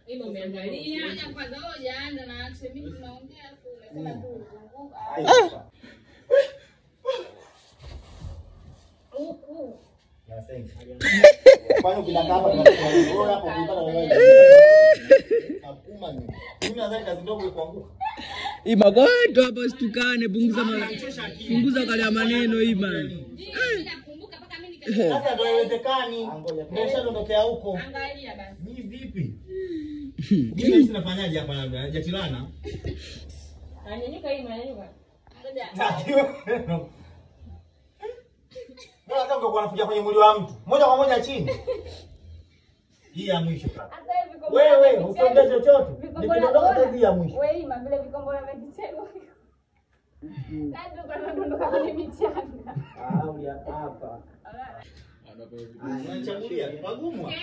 Hilo umeangalia kwanza hojaanza na axe mimi tunaongea afu unasema tu zunguka. Kwani ukitaka hapa tunakula hapo ukipata wewe. Hakuma ni. Mimi nadhani kazi ndogo ikuanguka. Imagoto hapa situkane punguza kale ya maneno hii bana. Nakumbuka mpaka mimi Sasa ndio haiwezekani. Ndio ndokea huko. angalia basi. Ni vipi? Mimi sinafanyaje hapa labda? Jatilana. Anyanyuka hii manyanyuka. Ngoja. Mbona kama ungekuwa unafikia kwenye mwili wa mtu? Moja kwa moja chini. Hii ya mwisho kaka. Wewe usiongeze chochote. Nikidondoka kazi ya mwisho. Wewe ima vile vikombola vya kitego. Ndio kwa ndondoka kwenye michanga. Ulia hapa. Anachangulia magumu. Okay,